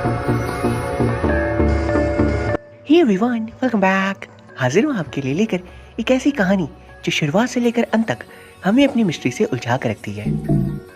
Hey everyone, welcome back. हाजिर हूँ आपके लिए लेकर एक ऐसी कहानी जो शुरुआत से लेकर अंत तक हमें अपनी मिस्ट्री से उलझा कर रखती है।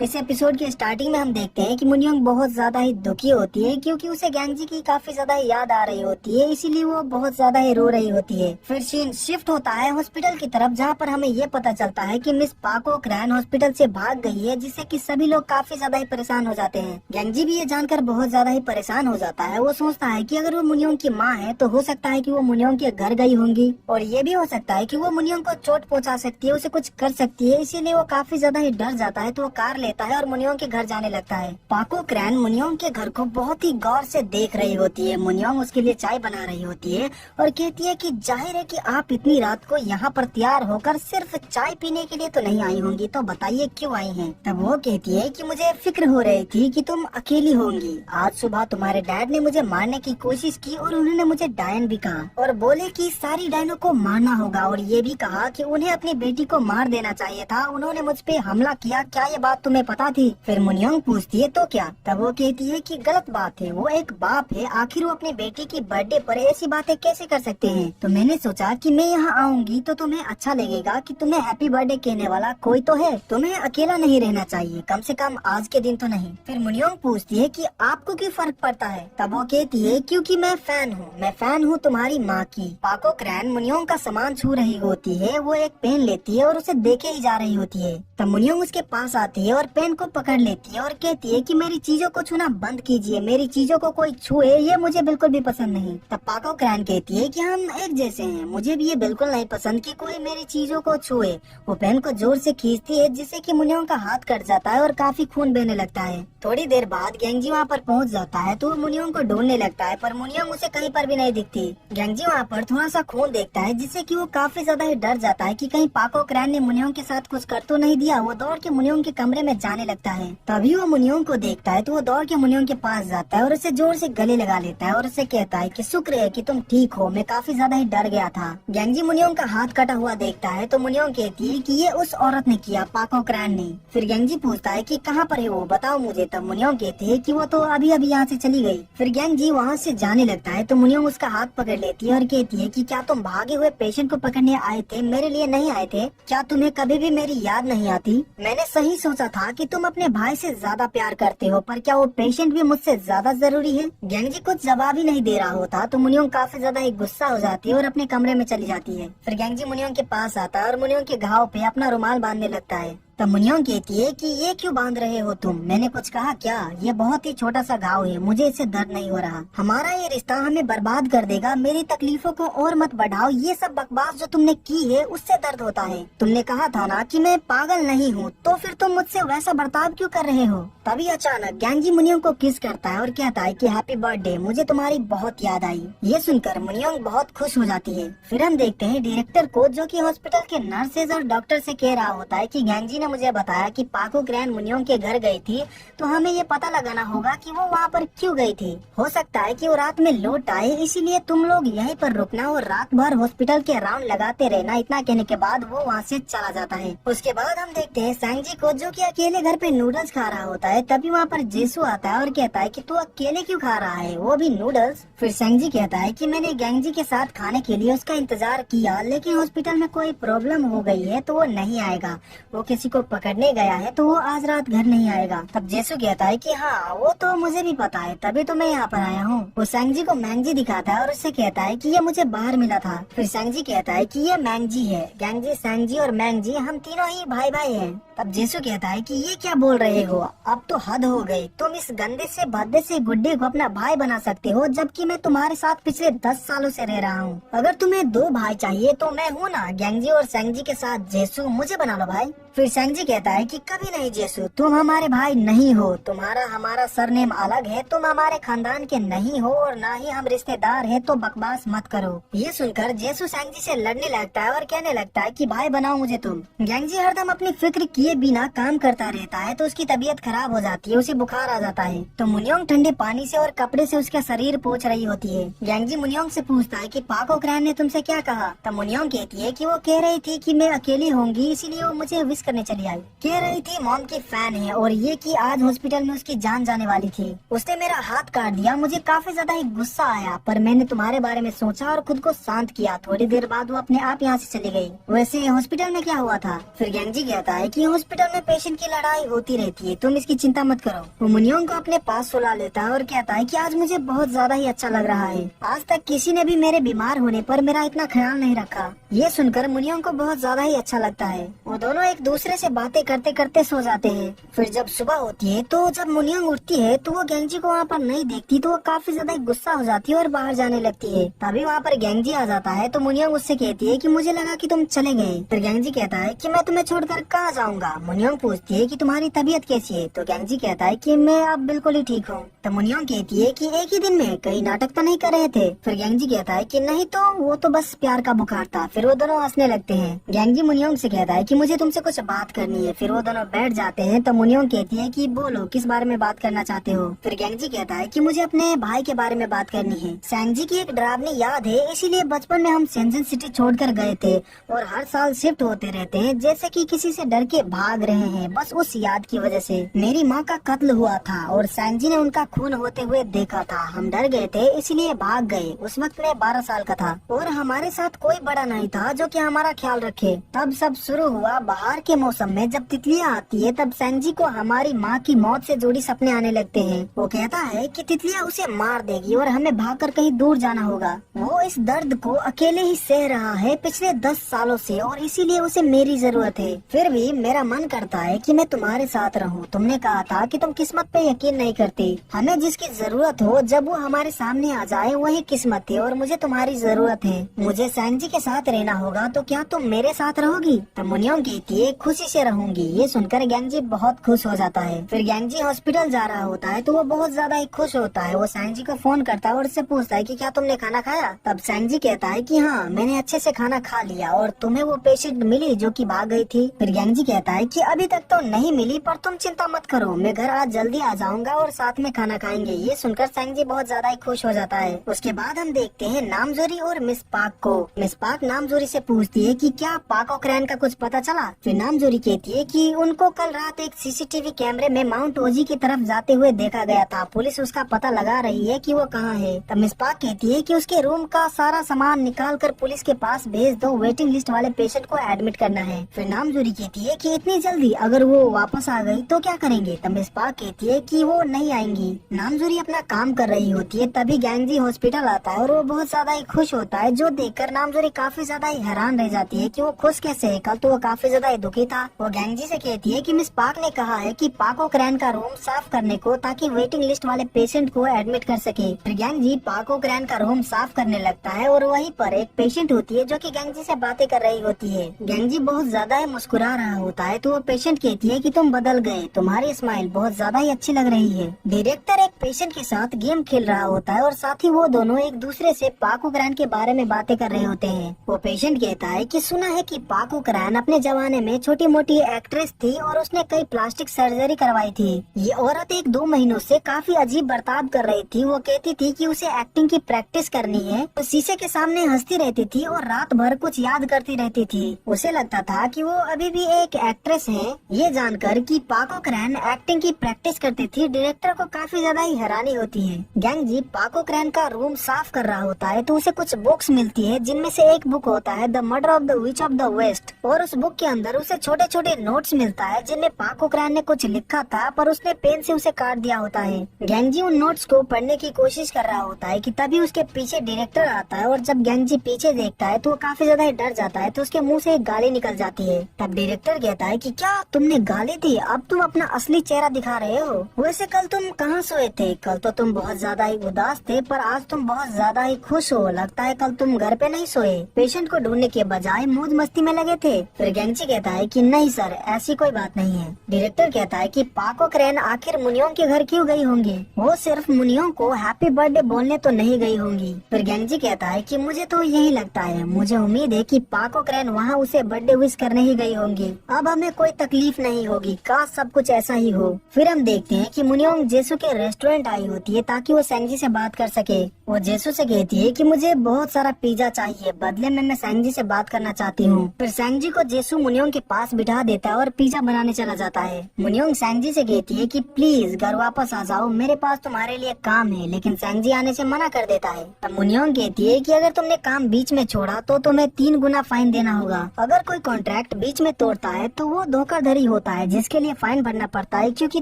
इस एपिसोड के स्टार्टिंग में हम देखते हैं कि मुनियोंग बहुत ज्यादा ही दुखी होती है क्योंकि उसे गैंगजी की काफी ज्यादा याद आ रही होती है, इसीलिए वो बहुत ज्यादा ही रो रही होती है। फिर सीन शिफ्ट होता है हॉस्पिटल की तरफ, जहाँ पर हमें ये पता चलता है कि मिस पाको क्रैन हॉस्पिटल से भाग गई है, जिससे कि सभी लोग काफी ज्यादा ही परेशान हो जाते हैं। गैंगजी भी ये जानकर बहुत ज्यादा ही परेशान हो जाता है। वो सोचता है कि अगर वो मुनियोंग की माँ है तो हो सकता है कि वो मुनियोंग के घर गई होंगी, और ये भी हो सकता है कि वो मुनियोंग को चोट पहुंचा सकती है, उसे कुछ कर सकती है। इसीलिए वो काफी ज्यादा ही डर जाता है, तो वो कार लेता है और मुनियोंग के घर जाने लगता है। पाको क्रैन मुनियोंग के घर को बहुत ही गौर से देख रही होती है। मुनियोंग उसके लिए चाय बना रही होती है और कहती है कि जाहिर है कि आप इतनी रात को यहाँ पर तैयार होकर सिर्फ चाय पीने के लिए तो नहीं आई होंगी, तो बताइए क्यों आई हैं? तब वो कहती है कि मुझे फिक्र हो रही थी कि तुम अकेली होंगी। आज सुबह तुम्हारे डैड ने मुझे मारने की कोशिश की और उन्होंने मुझे डायन भी कहा और बोले कि सारी डायनों को मारना होगा, और ये भी कहा कि उन्हें अपनी बेटी को मार देना चाहिए था। उन्होंने मुझ पे हमला किया, क्या ये बात तुम्हें पता थी? फिर मुनियोंग पूछती है तो क्या? तब वो कहती है कि गलत बात है, वो एक बाप है, आखिर वो अपनी बेटी की बर्थडे पर ऐसी बातें कैसे कर सकते हैं? तो मैंने सोचा कि मैं यहाँ आऊंगी तो तुम्हें अच्छा लगेगा कि तुम्हें हैप्पी बर्थडे कहने वाला कोई तो है, तुम्हें अकेला नहीं रहना चाहिए, कम से कम आज के दिन तो नहीं। फिर मुनियोंग पूछती है कि आपको क्यों फर्क पड़ता है? तब वो कहती है क्योंकि मैं फैन हूँ तुम्हारी माँ की। पाको क्रैन मुनियोंग का सामान छू रही होती है, वो एक पेन लेती है और उसे देखे ही जा रही होती है। तब मुनियोंग उसके पास आती है और पेन को पकड़ लेती है और कहती है कि मेरी चीजों को छूना बंद कीजिए, मेरी चीजों को कोई छुए ये मुझे बिल्कुल भी पसंद नहीं। तब पाको क्रैन कहती है कि हम एक जैसे हैं, मुझे भी ये बिल्कुल नहीं पसंद कि कोई मेरी चीजों को छुए। वो पेन को जोर से खींचती है जिससे कि मुनियोंग का हाथ कट जाता है और काफी खून बहने लगता है। थोड़ी देर बाद गैंगजी वहाँ पर पहुँच जाता है तो वो मुनियोंग को ढूंढने लगता है, पर मुनियोंग उसे कहीं पर भी नहीं दिखती। गैंगजी वहाँ पर थोड़ा सा खून देखता है जिससे कि वो काफी ज्यादा ही डर जाता है कि कहीं पाको क्रैन ने मुनियोंग के साथ कुछ कर तो नहीं दिया। वो दौड़ के मुनियोंग के कमरे में जाने लगता है। तभी वो मुनियोंग को देखता है तो वो दौड़ के मुनियोंग के पास जाता है और उसे जोर से गले लगा लेता है और उसे कहता है कि शुक्र है कि तुम ठीक हो, मैं काफी ज्यादा ही डर गया था। गैंगजी मुनियोंग का हाथ कटा हुआ देखता है तो मुनियोंग कहती है कि ये उस औरत ने किया, पाको क्रैन ने। फिर गैंगजी पूछता है कि कहाँ पर है वो, बताओ मुझे। तब मुनियोंग कहती है कि वो तो अभी अभी यहाँ से चली गई। फिर गैंगजी वहाँ से जाने लगता है तो मुनियोंग उसका हाथ पकड़ लेती है और कहती है कि क्या तुम भागे हुए पेशेंट को पकड़ने आए थे, मेरे लिए नहीं आए थे? क्या तुम्हें कभी भी मेरी याद नहीं आती? मैंने सही सोचा था कि तुम अपने भाई से ज्यादा प्यार करते हो, पर क्या वो पेशेंट भी मुझसे ज्यादा जरूरी है? गैंगजी कुछ जवाब ही नहीं दे रहा होता तो मुनियोंग काफी ज्यादा ही गुस्सा हो जाती है और अपने कमरे में चली जाती है। फिर गैंगजी मुनियोंग के पास आता है और मुनियोंग के घाव पे अपना रुमाल बांधने लगता है। तब मुनियोंग कहती है कि ये क्यों बांध रहे हो तुम? मैंने कुछ कहा क्या? ये बहुत ही छोटा सा घाव है, मुझे इससे दर्द नहीं हो रहा। हमारा ये रिश्ता हमें बर्बाद कर देगा, मेरी तकलीफों को और मत बढ़ाओ। ये सब बकवास जो तुमने की है उससे दर्द होता है। तुमने कहा था ना कि मैं पागल नहीं हूँ, तो फिर तुम मुझसे वैसा बर्ताव क्यों कर रहे हो? तभी अचानक गैंगजी मुनियोंग को किस करता है और कहता है कि हैप्पी बर्थडे, मुझे तुम्हारी बहुत याद आई। ये सुनकर मुनियोंग बहुत खुश हो जाती है। फिर हम देखते हैं डायरेक्टर को, जो कि हॉस्पिटल के नर्सेज और डॉक्टर से कह रहा होता है कि गैंगजी ने मुझे बताया कि पाको क्रैन मुनियोंग के घर गई थी, तो हमें ये पता लगाना होगा कि वो वहाँ पर क्यों गई थी। हो सकता है कि वो रात में लौट आए, इसीलिए तुम लोग यहीं पर रुकना और रात भर हॉस्पिटल के राउंड लगाते रहना। इतना कहने के बाद वो वहाँ से चला जाता है। उसके बाद हम देखते हैं सैंगजी को, जो कि अकेले घर पे नूडल्स खा रहा होता है। तभी वहाँ पर जेसू आता है और कहता है कि तू अकेले क्यों खा रहा है, वो भी नूडल्स? फिर सैंगजी कहता है कि मैंने गैंगजी के साथ खाने के लिए उसका इंतजार किया, लेकिन हॉस्पिटल में कोई प्रॉब्लम हो गई है तो वो नहीं आएगा। वो किसी को पकड़ने गया है तो वो आज रात घर नहीं आएगा। तब जेसू कहता है कि हाँ वो तो मुझे भी पता है, तभी तो मैं यहाँ पर आया हूँ। वो सैंगजी को मैंगजी दिखाता है और उससे कहता है कि ये मुझे बाहर मिला था। फिर सैंगजी कहता है कि ये मैंगजी है। गैंगजी, सैंगजी और मैंगजी हम तीनों ही भाई भाई हैं। तब जेसू कहता है कि ये क्या बोल रहे हो, अब तो हद हो गई। तुम इस गंदे से भद्दे से गुड्डे को अपना भाई बना सकते हो, जबकि मैं तुम्हारे साथ पिछले 10 सालों से रह रहा हूँ। अगर तुम्हें 2 भाई चाहिए तो मैं हूँ ना। गैंगजी और सैंगजी के साथ जेसू, मुझे बना लो भाई। फिर सैंगजी कहता है कि कभी नहीं जेसू, तुम हमारे भाई नहीं हो, तुम्हारा हमारा सरनेम अलग है, तुम हमारे खानदान के नहीं हो और ना ही हम रिश्तेदार हैं, तो बकवास मत करो। ये सुनकर जेसू सैंगजी से लड़ने लगता है और कहने लगता है कि भाई बनाओ मुझे तुम। गैंगजी हरदम अपनी फिक्र किए ये बिना काम करता रहता है तो उसकी तबीयत खराब हो जाती है, उसे बुखार आ जाता है। तो मुनियोंग ठंडे पानी से और कपड़े से उसका शरीर पोंछ रही होती है। गैंगजी मुनियोंग से पूछता है कि पाक ओकरान ने तुमसे क्या कहा। तो मुनियोंग कहती है कि वो कह रही थी कि मैं अकेली होंगी इसीलिए वो मुझे विश करने चली आई। कह रही थी मॉम की फैन है और ये कि आज हॉस्पिटल में उसकी जान जाने वाली थी। उसने मेरा हाथ काट दिया, मुझे काफी ज्यादा ही गुस्सा आया, पर मैंने तुम्हारे बारे में सोचा और खुद को शांत किया। थोड़ी देर बाद वो अपने आप यहाँ से चली गई। वैसे हॉस्पिटल में क्या हुआ था? फिर गैंगजी कहता है कि हॉस्पिटल में पेशेंट की लड़ाई होती रहती है, तुम इसकी चिंता मत करो। वो मुनियोंग को अपने पास सुला लेता है और कहता है कि आज मुझे बहुत ज्यादा ही अच्छा लग रहा है। आज तक किसी ने भी मेरे बीमार होने पर मेरा इतना ख्याल नहीं रखा। ये सुनकर मुनियोंग को बहुत ज्यादा ही अच्छा लगता है। वो दोनों एक दूसरे से बातें करते करते सो जाते हैं। फिर जब सुबह होती है तो जब मुनियोंग उठती है तो वो गैंगजी को वहाँ पर नहीं देखती, तो वो काफी ज्यादा गुस्सा हो जाती है और बाहर जाने लगती है। तभी वहाँ पर गैंगजी आ जाता है तो मुनियोंग उससे कहती है कि मुझे लगा कि तुम चले गए। फिर गैंगजी कहता है कि मैं तुम्हें छोड़कर कहाँ जाऊँगा। मुनियोंग पूछती है कि तुम्हारी तबीयत कैसी है? तो गैंगजी कहता है कि मैं अब बिल्कुल ही ठीक हूँ। तो मुनियोंग कहती है कि एक ही दिन में कई नाटक तो नहीं कर रहे थे? फिर गैंगजी कहता है कि नहीं तो वो तो बस प्यार का बुखार था। फिर वो दोनों हंसने लगते हैं। गैंगजी मुनियोंग से कहता है कि मुझे तुमसे कुछ बात करनी है। फिर वो दोनों बैठ जाते हैं तो मुनियोंग कहती है कि बोलो किस बारे में बात करना चाहते हो। फिर गैंगजी कहता है कि मुझे अपने भाई के बारे में बात करनी है। सैंजी की एक डरावनी याद है, इसीलिए बचपन में हम शेंजन सिटी छोड़कर गए थे और हर साल शिफ्ट होते रहते हैं, जैसे कि किसी से डर के भाग रहे हैं। बस उस याद की वजह से मेरी माँ का कत्ल हुआ था और सैंजी ने उनका खून होते हुए देखा था। हम डर गए थे इसलिए भाग गए। उस वक्त मैं 12 साल का था और हमारे साथ कोई बड़ा नहीं था जो कि हमारा ख्याल रखे। तब सब शुरू हुआ बाहर के मौसम में। जब तितलियाँ आती है तब सैंजी को हमारी माँ की मौत से जुड़ी सपने आने लगते हैं। वो कहता है कि तितलियाँ उसे मार देगी और हमें भागकर कहीं दूर जाना होगा। वो इस दर्द को अकेले ही सह रहा है पिछले 10 सालों से और इसीलिए उसे मेरी जरूरत है। फिर भी मेरा मन करता है कि मैं तुम्हारे साथ रहूं। तुमने कहा था कि तुम किस्मत पे यकीन नहीं करती। हमें जिसकी जरूरत हो जब वो हमारे सामने आ जाए वही किस्मत है और मुझे तुम्हारी जरूरत है। मुझे सैंजी के साथ रहना होगा, तो क्या तुम मेरे साथ रहोगी? तो मुनियोंग कहती है खुशी से रहूंगी। ये सुनकर गैंगजी बहुत खुश हो जाता है। फिर गैंगजी हॉस्पिटल जा रहा होता है तो वो बहुत ज्यादा ही खुश होता है। वो सैंजी को फोन करता है और उससे पूछता है कि क्या तुमने खाना खाया? तब सैंजी कहता है कि हाँ मैंने अच्छे से खाना खा लिया। और तुम्हें वो पेशेंट मिली जो कि भाग गई थी? फिर गैंगजी कहता है कि अभी तक तो नहीं मिली, पर तुम चिंता मत करो, मैं घर आज जल्दी आ जाऊंगा और साथ में खाना खाएंगे। ये सुनकर सैंजी बहुत ज्यादा ही खुश हो जाता है। उसके बाद हम देखते हैं नामजोरी और मिस पाक को। मिस पाक नामजोरी से पूछती है कि क्या पाक ओकरान का कुछ पता चला? फिर नामजोरी कहती है कि उनको कल रात एक सीसीटीवी कैमरे में माउंट ओजी की तरफ जाते हुए देखा गया था। पुलिस उसका पता लगा रही है कि वो कहाँ है। तब मिस पाक कहती है कि उसके रूम का सारा सामान निकाल कर पुलिस के पास भेज दो, वेटिंग लिस्ट वाले पेशेंट को एडमिट करना है। फिर नामजोरी कहती है कि इतनी जल्दी अगर वो वापस आ गई तो क्या करेंगे? तब मिस पाक कहती है कि वो नहीं आएंगी। नामजोरी अपना काम कर रही होती है तभी गैंगजी हॉस्पिटल आता है और वो बहुत ज्यादा ही खुश होता है, जो देखकर नामजोरी काफी ज्यादा ही हैरान रह जाती है कि वो खुश कैसे है। कल तो वो काफी ज्यादा ही दुखी था। वो गैंगजी से कहती है कि मिस पाक ने कहा है कि पाक ओकरान का रूम साफ करने को, ताकि वेटिंग लिस्ट वाले पेशेंट को एडमिट कर सके। फिर गैंगजी पाक ओकरान का रूम साफ करने लगता है और वहीं पर एक पेशेंट होती है जो कि गैंगजी से बातें कर रही होती है। गैंगजी बहुत ज्यादा ही मुस्कुरा रहा होता है तो वो पेशेंट कहती है कि तुम बदल गए, तुम्हारी स्माइल बहुत ज्यादा ही अच्छी लग रही है। डायरेक्टर एक पेशेंट के साथ गेम खेल रहा होता है और साथ ही वो दोनों एक दूसरे से पाक ओकरान के बारे में बातें कर रहे होते हैं। वो पेशेंट कहता है कि सुना है कि पाक ओकरान अपने जमाने में छोटी मोटी एक्ट्रेस थी और उसने कई प्लास्टिक सर्जरी करवाई थी। ये औरत 1-2 महीनों से काफी अजीब बर्ताव कर रही थी। वो कहती थी कि उसे एक्टिंग की प्रैक्टिस करनी है, तो शीशे के सामने हंसती रहती थी और रात भर कुछ याद करती रहती थी। उसे लगता था कि वो अभी भी एक एक्ट्रेस है। ये जानकर कि पाक ओकरान एक्टिंग की प्रैक्टिस करती थी, डायरेक्टर को काफी ज्यादा ही हैरानी होती है। गैंगजी पाक ओकरान का रूम साफ कर रहा होता है तो उसे कुछ बुक्स मिलती है, जिनमें से एक बुक होता है the murder of the witch of the west, और उस बुक के अंदर उसे छोटे छोटे नोट्स मिलता है जिनमें पाक ओकरान ने कुछ लिखा था, पर उसने पेन से उसे काट दिया होता है। गैंगजी उन नोट्स को पढ़ने की कोशिश कर रहा होता है कि तभी उसके पीछे डायरेक्टर आता है और जब गैंगजी पीछे देखता है तो वो काफी ज्यादा डर जाता है, तो उसके मुंह से एक गाली निकल जाती है। तब डायरेक्टर कहता है कि क्या तुमने गाली दी? अब तुम अपना असली चेहरा दिखा रहे हो। वैसे कल तुम कहाँ सोए थे? कल तो तुम बहुत ज्यादा ही उदास थे, पर आज तुम बहुत ज्यादा ही खुश हो। लगता है कल तुम घर पे नहीं सोए, पेशेंट को ढूंढने के बजाय मौज मस्ती में लगे थे। फिर गैंगची कहता है कि नहीं सर, ऐसी कोई बात नहीं है। डायरेक्टर कहता है कि पाक और क्रैन आखिर मुनियोंग के घर क्यों गई होंगी? वो सिर्फ मुनियोंग को हैप्पी बर्थडे बोलने तो नहीं गई होंगी। फिर गैंगची कहता है कि मुझे तो यही लगता है, मुझे उम्मीद है कि पाक और क्रैन वहाँ उसे बर्थडे विश करने ही गई होंगी। अब हमें कोई तकलीफ नहीं होगी, काश सब कुछ ऐसा ही हो। फिर हम देखते हैं कि मुनियोंग जेसु के रेस्टोरेंट आई होती है ताकि वो सेंजी से बात कर सके। वो जेसु से कहती है कि मुझे बहुत सारा पिज्जा चाहिए, बदले में मैं सेंजी से बात करना चाहती हूँ। फिर सेंजी को जेसु मुनियोंग के पास बिठा देता है और पिज्जा बनाने चला जाता है। मुनियोंग सेंजी से कहती है कि प्लीज घर वापस आ जाओ, मेरे पास तुम्हारे लिए काम है, लेकिन सेंजी आने से मना कर देता है। तब मुनियोंग कहती है कि अगर तुमने काम बीच में छोड़ा तो तुम्हें 3 गुना फाइन देना होगा। अगर कोई कॉन्ट्रैक्ट बीच में तोड़ता है तो वो धोखाधड़ी होता है, जिसके लिए फाइन भरना पड़ता है, क्योंकि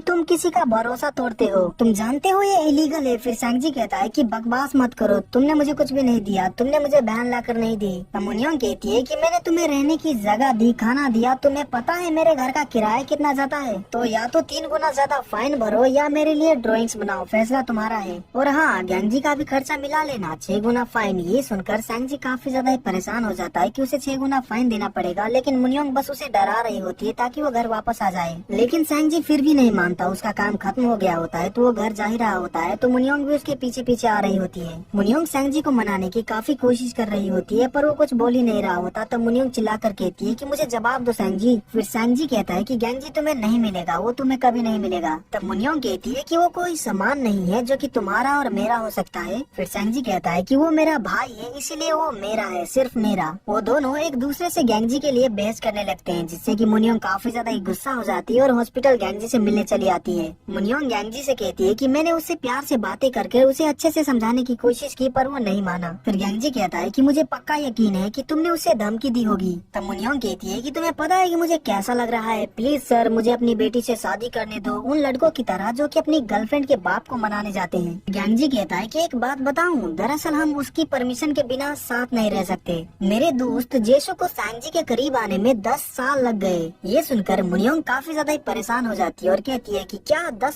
तुम किसी का भरोसा तोड़ते हो। तुम जानते हो ये इलीगल है। फिर सेंजी कहता है कि बकवास मत करो, तुमने मुझे कुछ भी नहीं दिया, तुमने मुझे बहन लाकर नहीं दी। तब मुनियोंग कहती है कि मैंने तुम्हें रहने की जगह दी, खाना दिया, तुम्हें पता है मेरे घर का किराया कितना ज्यादा है, तो या तो 3 गुना ज्यादा फाइन भरो या मेरे लिए ड्राइंग्स बनाओ, फैसला तुम्हारा है। और हाँ, गैंगजी का भी खर्चा मिला लेना, 6 गुना फाइन। ये सुनकर सेंजी काफी ज्यादा परेशान हो जाता है कि उसे 6 गुना फाइन देना पड़ेगा, लेकिन मुनियोंग बस उसे डरा रही होती है ताकि वो घर वापस आ जाए। लेकिन सेंजी फिर भी नहीं मानता, उसका काम खत्म हो गया होता है तो वो घर जा ही रहा होता है, तो मुनियोंग भी उसके पीछे पीछे आ रही होती है। मुनियोंग सेंजी को मनाने की काफी कोशिश कर रही होती है, पर वो कुछ बोल ही नहीं रहा होता। तब मुनियोंग चिल्लाकर कहती है कि मुझे जवाब दो सेंजी। फिर सेंजी कहता है कि गैंगजी तुम्हें नहीं मिलेगा, वो तुम्हें कभी नहीं मिलेगा। तब मुनियोंग कहती है कि वो कोई सामान नहीं है जो कि तुम्हारा और मेरा हो सकता है। फिर सेंजी कहता है कि वो मेरा भाई है, इसीलिए वो मेरा है, सिर्फ मेरा। वो दोनों एक दूसरे से गैंगजी के लिए बहस करने लगते हैं, जिससे कि मुनियोंग काफी ज्यादा गुस्सा हो जाती है और हॉस्पिटल गैंगजी से मिलने चली आती है। मुनियोंग गैंगजी से कहती है कि मैंने उससे प्यार से बातें करके उसे अच्छे से समझाने की कोशिश की, पर वो नहीं माना। फिर गैंगजी कहता है कि मुझे पक्का यकीन है कि तुमने उसे धमकी दी होगी। तब मुनियोंग कहती है कि तुम्हें पता है कि मुझे कैसा लग रहा है, प्लीज सर मुझे अपनी बेटी से शादी करने दो, उन लड़कों की तरह जो कि अपनी गर्लफ्रेंड के बाप को मनाने जाते हैं। गैंगजी कहता है कि एक बात बताऊं, दरअसल हम उसकी परमिशन के बिना साथ नहीं रह सकते। मेरे दोस्त जेसु को सेंजी के करीब आने में 10 साल लग गए। ये सुनकर मुनियोंग काफी ज्यादा परेशान हो जाती है और कहती है कि क्या 10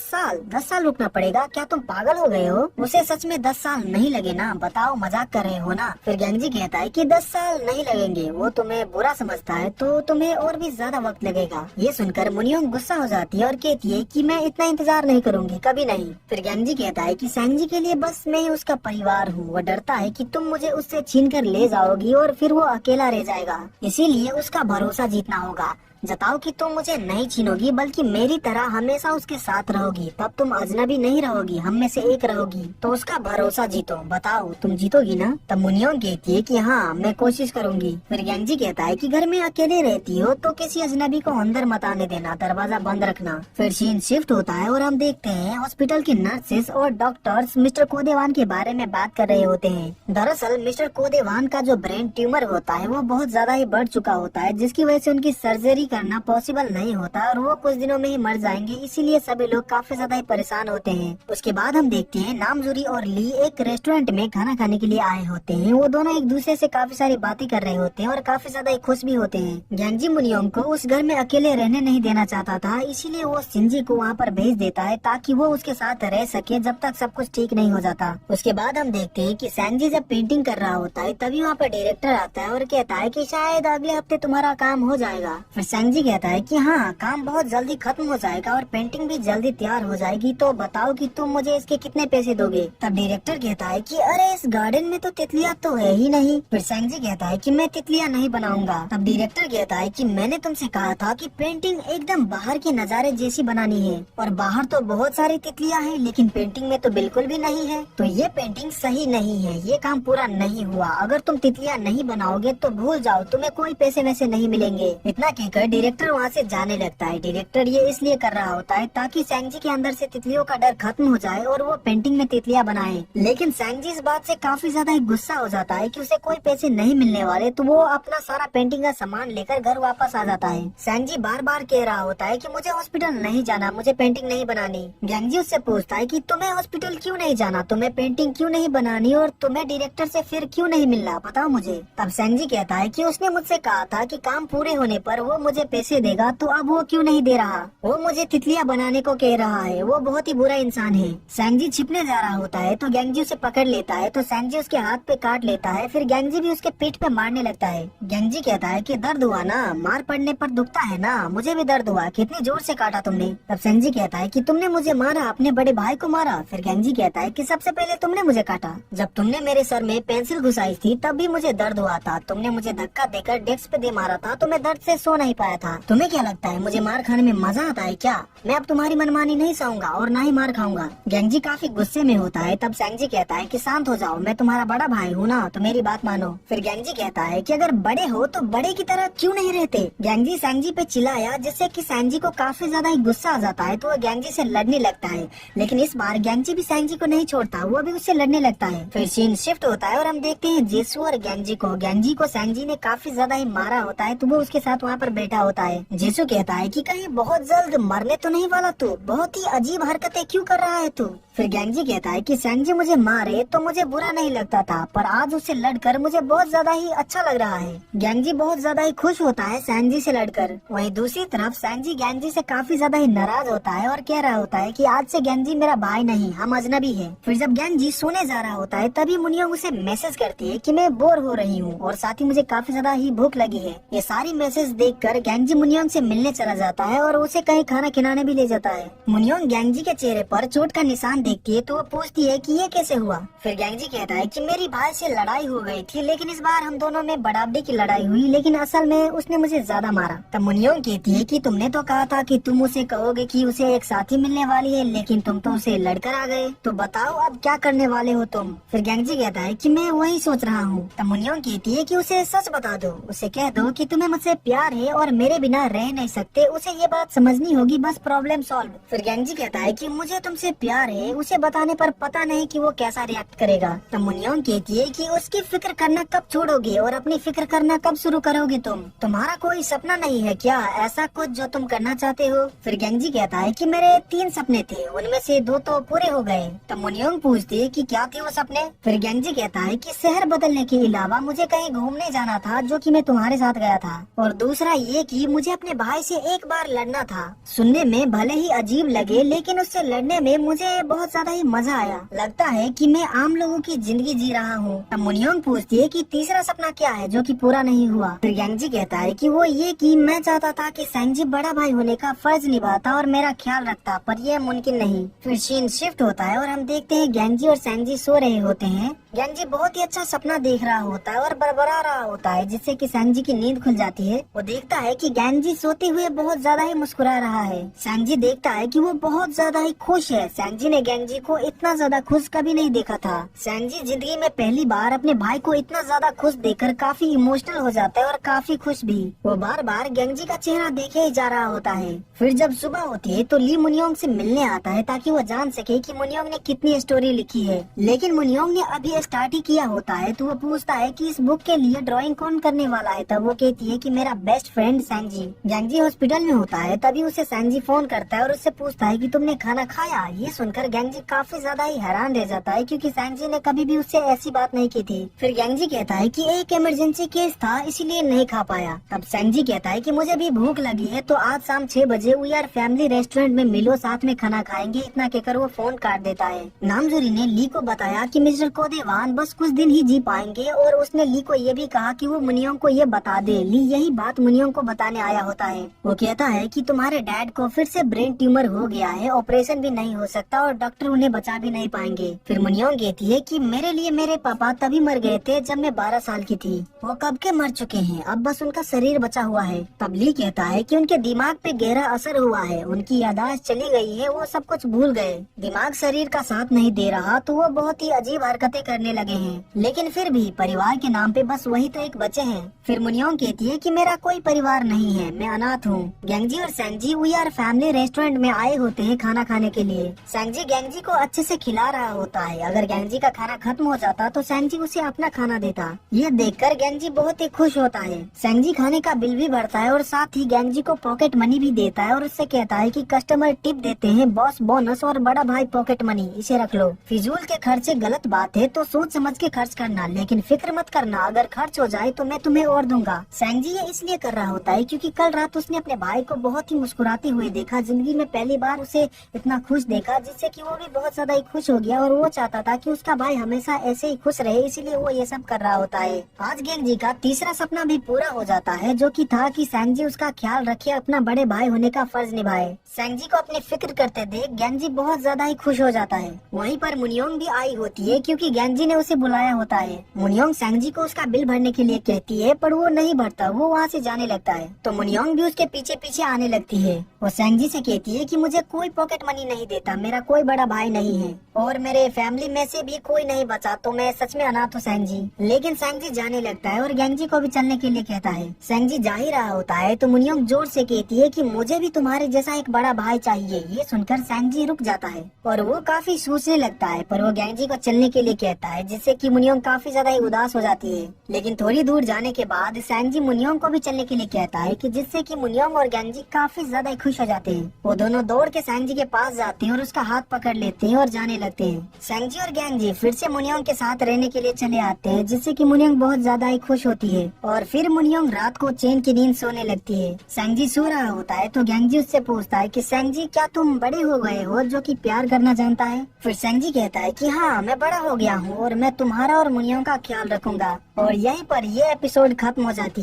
साल रुकना पड़ेगा? क्या तुम पागल हो गए हो? उसे सच में 10 साल नहीं लगे ना? बताओ, मजाक कर रहे हो ना? फिर गैंगजी कहता है कि 10 साल नहीं लगेंगे, वो तुम्हें बुरा समझता है तो तुम्हें और भी ज्यादा वक्त लगेगा। ये सुनकर मुनियोंग गुस्सा हो जाती है और कहती है कि मैं इतना इंतजार नहीं करूंगी, कभी नहीं। फिर गैंगजी कहता है कि सेंजी के लिए बस मैं ही उसका परिवार हूँ, वो डरता है कि तुम मुझे उससे छीन कर ले जाओगी और फिर वो अकेला रह जाएगा, इसीलिए उसका भरोसा जीतना होगा। जताओ कि तुम मुझे नहीं छीनोगी, बल्कि मेरी तरह हमेशा उसके साथ रहोगी, तब तुम अजनबी नहीं रहोगी, हम में से एक रहोगी, तो उसका भरोसा जीतो। बताओ, तुम जीतोगी ना? तब मुनियोंग कहती है कि हाँ, मैं कोशिश करूंगी। फिर गैंगजी कहता है कि घर में अकेले रहती हो तो किसी अजनबी को अंदर मत आने देना, दरवाजा बंद रखना। फिर सीन शिफ्ट होता है और हम देखते हैं हॉस्पिटल की नर्सेस और डॉक्टर्स मिस्टर कोदेवान के बारे में बात कर रहे होते हैं। दरअसल मिस्टर कोदेवान का जो ब्रेन ट्यूमर होता है वो बहुत ज्यादा ही बढ़ चुका होता है, जिसकी वजह से उनकी सर्जरी करना पॉसिबल नहीं होता और वो कुछ दिनों में ही मर जाएंगे, इसीलिए सभी लोग काफी ज्यादा ही परेशान होते हैं। उसके बाद हम देखते हैं नामजुरी और ली एक रेस्टोरेंट में खाना खाने के लिए आए होते हैं। वो दोनों एक दूसरे से काफी सारी बातें कर रहे होते हैं और काफी ज्यादा ही खुश भी होते हैं। गैंगजी मुनियोंग को उस घर में अकेले रहने नहीं देना चाहता था, इसीलिए वो शिंजी को वहाँ पर भेज देता है ताकि वो उसके साथ रह सके जब तक सब कुछ ठीक नहीं हो जाता। उसके बाद हम देखते हैं कि सेंजी जब पेंटिंग कर रहा होता है तभी वहाँ पर डायरेक्टर आता है और कहता है कि शायद अगले हफ्ते तुम्हारा काम हो जाएगा। फिर सेंजी कहता है कि हाँ, काम बहुत जल्दी खत्म हो जाएगा और पेंटिंग भी जल्दी तैयार हो जाएगी, तो बताओ कि तुम मुझे इसके कितने पैसे दोगे? तब डायरेक्टर कहता है कि अरे इस गार्डन में तो तितलियां तो है ही नहीं। फिर सेंजी कहता है कि मैं तितलियां नहीं बनाऊंगा। तब डायरेक्टर कहता है कि मैंने तुमसे कहा था कि पेंटिंग एकदम बाहर के नजारे जैसी बनानी है, और बाहर तो बहुत सारी तितलियां हैं लेकिन पेंटिंग में तो बिल्कुल भी नहीं है, तो ये पेंटिंग सही नहीं है, ये काम पूरा नहीं हुआ। अगर तुम तितलियां नहीं बनाओगे तो भूल जाओ, तुम्हें कोई पैसे वैसे नहीं मिलेंगे। इतना कहकर डायरेक्टर वहाँ से जाने लगता है। डायरेक्टर ये इसलिए कर रहा होता है ताकि सेंजी के अंदर से तितलियों का डर खत्म हो जाए और वो पेंटिंग में तितलियां बनाए। लेकिन सेंजी इस बात से काफी ज्यादा गुस्सा हो जाता है कि उसे कोई पैसे नहीं मिलने वाले, तो वो अपना सारा पेंटिंग का सामान लेकर घर वापस आ जाता है। सेंजी बार बार कह रहा होता है कि मुझे हॉस्पिटल नहीं जाना, मुझे पेंटिंग नहीं बनानी। गैंगजी उससे पूछता है कि तुम्हें हॉस्पिटल क्यों नहीं जाना, तुम्हें पेंटिंग क्यों नहीं बनानी और तुम्हें डायरेक्टर से फिर क्यों नहीं मिलना, बताओ मुझे। तब सेंजी कहता है कि उसने मुझसे कहा था कि काम पूरे होने पर वो मुझे मुझे पैसे देगा तो अब वो क्यों नहीं दे रहा। वो मुझे तितलियां बनाने को कह रहा है। वो बहुत ही बुरा इंसान है। सैंगजी छिपने जा रहा होता है तो गैंगजी उसे पकड़ लेता है तो सैंगजी उसके हाथ पे काट लेता है। फिर गैंगजी भी उसके पीठ पे मारने लगता है। गैंगजी कहता है कि दर्द हुआ ना, मार पड़ने पर दुखता है ना, मुझे भी दर्द हुआ, कितनी जोर से काटा तुमने। तब सैंगजी कहता है कि तुमने मुझे मारा, अपने बड़े भाई को मारा। फिर गैंगजी कहता है कि सबसे पहले तुमने मुझे काटा, जब तुमने मेरे सर में पेंसिल घुसाई थी तब भी मुझे दर्द हुआ था। तुमने मुझे धक्का देकर डेस्क पे दे मारा था तो मैं दर्द से सो नहीं पाया था। तुम्हें क्या लगता है मुझे मार खाने में मजा आता है क्या? मैं अब तुम्हारी मनमानी नहीं सहूंगा और ना ही मार खाऊंगा। गैंगजी काफी गुस्से में होता है। तब सैंगजी कहता है कि शांत हो जाओ, मैं तुम्हारा बड़ा भाई हूँ ना, तो मेरी बात मानो। फिर गैंगजी कहता है कि अगर बड़े हो तो बड़े की तरह क्यों नहीं रहते। गैंगजी सैंगजी पे चिल्लाया जिससे कि सैंगजी को काफी ज्यादा ही गुस्सा आ जाता है तो वो गैंगजी से लड़ने लगता है। लेकिन इस बार गैंगजी भी सैंगजी को नहीं छोड़ता, वो भी उससे लड़ने लगता है। फिर सीन शिफ्ट होता है और हम देखते हैं जेसू और गैंगजी को। गैंगजी को सैंगजी ने काफी ज्यादा ही मारा होता है तो वो उसके साथ वहाँ पर बैठा होता है। जेसू कहता है कि कहीं बहुत जल्द मरने तो नहीं वाला तू, बहुत ही अजीब हरकतें क्यों कर रहा है तू। फिर गैंगजी कहता है कि सैंगजी मुझे मारे तो मुझे बुरा नहीं लगता था, पर आज उससे लड़कर मुझे बहुत ज्यादा ही अच्छा लग रहा है। गैंगजी बहुत ज्यादा ही खुश होता है सैंगजी से लड़कर। वहीं दूसरी तरफ सैंगजी गैंगजी से काफी ज्यादा ही नाराज होता है और कह रहा होता है कि आज से गैंगजी मेरा भाई नहीं, हम अजनबी है। फिर जब गैंगजी सोने जा रहा होता है तभी मुनियोंग उसे मैसेज करती है कि मैं बोर हो रही हूँ और साथ ही मुझे काफी ज्यादा ही भूख लगी है। ये सारी मैसेज देखकर गैंगजी मुनियोंग से मिलने चला जाता है और उसे कहीं खाना खिलाने भी ले जाता है। मुनियोंग गैंगजी के चेहरे पर चोट का निशान देखती है तो वो पूछती है कि ये कैसे हुआ। फिर गैंगजी कहता है कि मेरी भाई से लड़ाई हो गई थी, लेकिन इस बार हम दोनों में बराबरी की लड़ाई हुई, लेकिन असल में उसने मुझे ज्यादा मारा। तब मुनियोंग कहती है कि तुमने तो कहा था कि तुम उसे कहोगे कि उसे एक साथी मिलने वाली है, लेकिन तुम तो उसे लड़कर आ गए, तो बताओ अब क्या करने वाले हो तुम। फिर गैंगजी कहता है कि मैं वही सोच रहा हूँ। तब मुनियोंग कहती है कि उसे सच बता दो, उसे कह दो कि तुम्हें मुझसे प्यार है और मेरे बिना रह नहीं सकते, उसे ये बात समझनी होगी, बस प्रॉब्लम सॉल्व। फिर गैंगजी कहता है कि मुझे तुमसे प्यार है, उसे बताने पर पता नहीं कि वो कैसा रिएक्ट करेगा। तब मुनियोंग कहती है कि उसकी फिक्र करना कब छोड़ोगे और अपनी फिक्र करना कब शुरू करोगे तुम्हारा कोई सपना नहीं है क्या, ऐसा कुछ जो तुम करना चाहते हो। फिर गैंगजी कहता है कि मेरे 3 सपने थे, उनमें से 2 तो पूरे हो गए। तब मुनियोंग पूछती है कि क्या थे वो सपने। फिर गैंगजी कहता है कि शहर बदलने के अलावा मुझे कहीं घूमने जाना था, जो कि मैं तुम्हारे साथ गया था, और दूसरा ये कि मुझे अपने भाई से एक बार लड़ना था। सुनने में भले ही अजीब लगे लेकिन उससे लड़ने में मुझे बहुत ज्यादा ही मजा आया, लगता है कि मैं आम लोगों की जिंदगी जी रहा हूँ। तब मुनियोंग पूछती है कि तीसरा सपना क्या है जो कि पूरा नहीं हुआ। फिर गैंगजी कहता है कि वो ये कि मैं चाहता था कि सैंगजी बड़ा भाई होने का फर्ज निभाता और मेरा ख्याल रखता, पर यह मुमकिन नहीं। फिर सीन शिफ्ट होता है और हम देखते हैं गैंगजी और सैंगजी सो रहे होते हैं। गैंगजी बहुत ही अच्छा सपना देख रहा होता है और बड़बड़ा रहा होता है, जिससे कि सैंगजी की नींद खुल जाती है। वो देखता है कि गैंगजी सोते हुए बहुत ज्यादा ही मुस्कुरा रहा है। सैंगजी देखता है कि वो बहुत ज्यादा ही खुश है। सैंगजी ने गैंगजी को इतना ज्यादा खुश कभी नहीं देखा था। सैंगजी जिंदगी में पहली बार अपने भाई को इतना ज्यादा खुश देखकर काफी इमोशनल हो जाता है और काफी खुश भी। वो बार बार गैंगजी का चेहरा देखे ही जा रहा होता है। फिर जब सुबह होती है तो ली मुनियोंग से मिलने आता है ताकि वो जान सके कि मुनियोंग ने कितनी स्टोरी लिखी है, लेकिन मुनियोंग ने अभी स्टार्ट ही किया होता है। तो वो पूछता है कि इस बुक के लिए ड्राइंग कौन करने वाला है। तब वो कहती है कि मेरा बेस्ट फ्रेंड सैंगजी। गैंगजी हॉस्पिटल में होता है तभी उसे सैंगजी फोन करता है और उससे पूछता है कि तुमने खाना खाया। ये सुनकर गैंगजी काफी ज्यादा ही हैरान रह जाता है क्योंकि सैंगजी ने कभी भी उससे ऐसी बात नहीं की थी। फिर गैंगजी कहता है कि एक इमरजेंसी केस था इसीलिए नहीं खा पाया। तब सैंगजी कहता है कि मुझे भी भूख लगी है तो आज शाम 6 बजे वी आर फैमिली रेस्टोरेंट में मिलो, साथ में खाना खाएंगे। इतना कहकर वो फोन काट देता है। नामजूरी ने ली को बताया कि मिस्टर कोदेवान बस कुछ दिन ही जी पाएंगे और उसने ली को ये भी कहा कि वो मुनियोंग को ये बता दे। ली यही बात मुनियोंग को बताने आया होता है। वो कहता है कि तुम्हारे डैड को फिर से ब्रेन ट्यूमर हो गया है, ऑपरेशन भी नहीं हो सकता और डॉक्टर उन्हें बचा भी नहीं पाएंगे। फिर मुनियोंग कहती है कि मेरे लिए मेरे पापा तभी मर गए थे जब मैं 12 साल की थी, वो कब के मर चुके हैं, अब बस उनका शरीर बचा हुआ है। तब ली कहता है कि उनके दिमाग पे गहरा असर हुआ है, उनकी याददाश्त चली गई है, वो सब कुछ भूल गए, दिमाग शरीर का साथ नहीं दे रहा तो वो बहुत ही अजीब हरकतें करने लगे हैं, लेकिन फिर भी परिवार के नाम पे बस वही तो एक बच्चे हैं। फिर मुनियोंग कहती है कि मेरा कोई परिवार नहीं है, मैं अनाथ हूँ। गैंगजी और सैंगजी वी आर फैमिली रेस्टोरेंट में आए होते हैं खाना खाने के लिए। सैंगजी सेंगजी को अच्छे से खिला रहा होता है। अगर गेंजी का खाना खत्म हो जाता तो सेंगजी उसे अपना खाना देता। ये देखकर गेंजी बहुत ही खुश होता है। सेंगजी खाने का बिल भी भरता है और साथ ही गेंजी को पॉकेट मनी भी देता है और उससे कहता है कि कस्टमर टिप देते हैं, बॉस बोनस और बड़ा भाई पॉकेट मनी, इसे रख लो। फिजूल के खर्चे गलत बात है तो सोच समझ के खर्च करना, लेकिन फिक्र मत करना, अगर खर्च हो जाए तो मैं तुम्हें और दूंगा। सेंगजी ये इसलिए कर रहा होता है क्योंकि कल रात उसने अपने भाई को बहुत ही मुस्कुराते हुए देखा। जिंदगी में पहली बार उसे इतना खुश देखा, जिससे कि वो भी बहुत ज्यादा ही खुश हो गया और वो चाहता था कि उसका भाई हमेशा ऐसे ही खुश रहे, इसीलिए वो ये सब कर रहा होता है। आज गेंजी का तीसरा सपना भी पूरा हो जाता है, जो कि था कि सेंगजी उसका ख्याल रखे, अपना बड़े भाई होने का फर्ज निभाए। सेंगजी को अपनी फिक्र करते देख गेंजी बहुत ज्यादा ही खुश हो जाता है। वहीं पर मुनियोंग भी आई होती है क्योंकि गेंजी ने उसे बुलाया होता है। मुनियोंग सेंगजी को उसका बिल भरने के लिए कहती है, पर वो नहीं भरता, वो वहाँ से जाने लगता है। तो मुनियोंग भी उसके पीछे पीछे आने लगती है। वो सेंगजी से कहती है कि मुझे कोई पॉकेट मनी नहीं देता, मेरा कोई बड़ा भाई नहीं है और मेरे फैमिली में से भी कोई नहीं बचा, तो मैं सच में अनाथ हूँ सेंगजी। लेकिन सेंगजी जाने लगता है और गेंजी को भी चलने के लिए कहता है। सेंगजी जा ही रहा होता है तो मुनियोंग जोर से कहती है कि मुझे भी तुम्हारे जैसा एक बड़ा भाई चाहिए। ये सुनकर सेंगजी रुक जाता है और वो काफी सोचने लगता है, पर वो गेंजी को चलने के लिए कहता है, जिससे कि मुनियोंग काफी ज्यादा ही उदास हो जाती है। लेकिन थोड़ी दूर जाने के बाद सेंगजी मुनियोंग को भी चलने के लिए कहता है, कि जिससे कि मुनियोंग और गेंजी काफी ज्यादा ही खुश हो जाते हैं। वो दोनों दौड़ के सेंगजी के पास जाते हैं और उसका हाथ पकड़ लेते हैं और जाने लगते हैं। सेंगजी और गेंजी फिर से मुनियोंग के साथ रहने के लिए चले आते हैं, जिससे कि मुनियोंग बहुत ज्यादा ही खुश होती है और फिर मुनियोंग रात को चैन की नींद सोने लगती है। सेंगजी सो रहा होता है तो गेंजी उससे पूछता है कि सेंगजी क्या तुम बड़े हो गए हो जो कि प्यार करना जानता है? फिर सेंगजी कहता है कि हाँ, मैं बड़ा हो गया हूँ और मैं तुम्हारा और मुनियोंग का ख्याल रखूंगा। और यहीं पर ये एपिसोड खत्म हो जाती है।